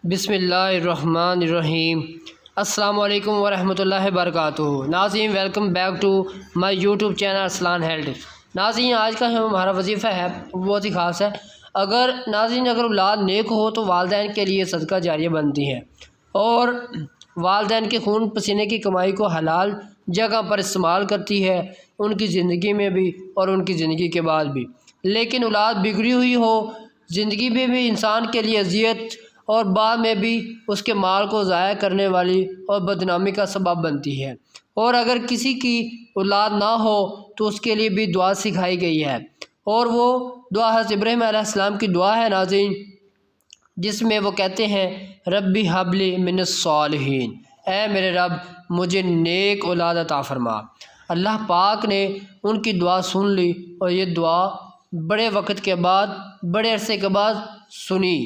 بسم اللہ الرحمن الرحیم۔ السلام علیکم ورحمۃ اللہ وبرکاتہ۔ ناظرین، welcome back to my YouTube channel Arslan health. ناظرین، آج کا ہمارا وظیفہ ہے بہت ہی خاص ہے۔ اگر اولاد نیک ہو تو والدین کے لیے صدقہ جاریہ بنتی ہے، اور والدین کے خون پسینے کی کمائی کو حلال جگہ پر استعمال کرتی ہے، ان کی زندگی میں بھی اور ان کی زندگی کے بعد بھی۔ لیکن اولاد بگڑی ہوئی ہو، زندگی میں بھی انسان کے لیے اذیت اور بعد میں بھی اس کے مال کو ضائع کرنے والی اور بدنامی کا سبب بنتی ہے۔ اور اگر کسی کی اولاد نہ ہو تو اس کے لیے بھی دعا سکھائی گئی ہے، اور وہ دعا حضرت ابراہیم علیہ السلام کی دعا ہے ناظرین، جس میں وہ کہتے ہیں ربی حب لی من الصالحین، اے میرے رب مجھے نیک اولاد عطا فرما۔ اللہ پاک نے ان کی دعا سن لی، اور یہ دعا بڑے وقت کے بعد، بڑے عرصے کے بعد سنی۔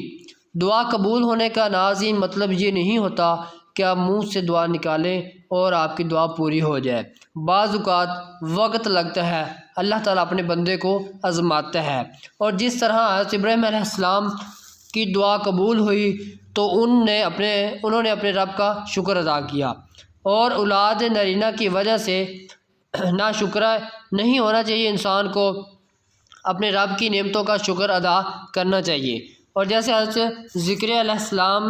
دعا قبول ہونے کا ناظرین مطلب یہ نہیں ہوتا کہ آپ منہ سے دعا نکالیں اور آپ کی دعا پوری ہو جائے۔ بعض اوقات وقت لگتا ہے، اللہ تعالیٰ اپنے بندے کو آزماتا ہے، اور جس طرح حضرت ابراہیم علیہ السلام کی دعا قبول ہوئی تو انہوں نے اپنے رب کا شکر ادا کیا، اور اولاد نرینہ کی وجہ سے ناشکرہ نہیں ہونا چاہیے۔ انسان کو اپنے رب کی نعمتوں کا شکر ادا کرنا چاہیے۔ اور جیسے حضرت ذکریا علیہ السلام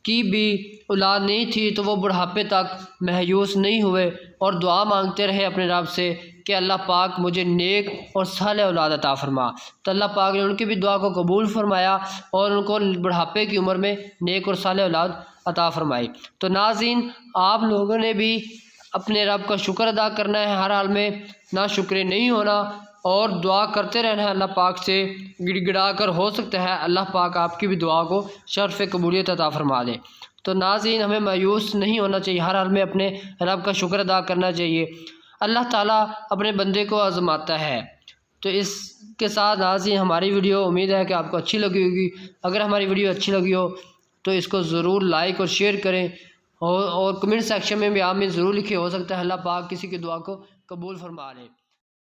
کی بھی اولاد نہیں تھی تو وہ بڑھاپے تک مایوس نہیں ہوئے، اور دعا مانگتے رہے اپنے رب سے کہ اللہ پاک مجھے نیک اور صالح اولاد عطا فرما۔ تو اللہ پاک نے ان کی بھی دعا کو قبول فرمایا، اور ان کو بڑھاپے کی عمر میں نیک اور صالح اولاد عطا فرمائی۔ تو ناظرین، آپ لوگوں نے بھی اپنے رب کا شکر ادا کرنا ہے، ہر حال میں ناشکرے نہیں ہونا، اور دعا کرتے رہنا ہے اللہ پاک سے گڑ گڑا کر۔ ہو سکتا ہے اللہ پاک آپ کی بھی دعا کو شرف قبولیت عطا فرما دے۔ تو ناظرین، ہمیں مایوس نہیں ہونا چاہیے، ہر حال میں اپنے رب کا شکر ادا کرنا چاہیے۔ اللہ تعالیٰ اپنے بندے کو آزماتا ہے۔ تو اس کے ساتھ ناظرین ہماری ویڈیو امید ہے کہ آپ کو اچھی لگی ہوگی۔ اگر ہماری ویڈیو اچھی لگی ہو تو اس کو ضرور لائک اور شیئر کریں، اور کمنٹ سیکشن میں بھی آمین ضرور لکھیں۔ ہو سکتا ہے اللہ پاک کسی کی دعا کو قبول فرما لیں۔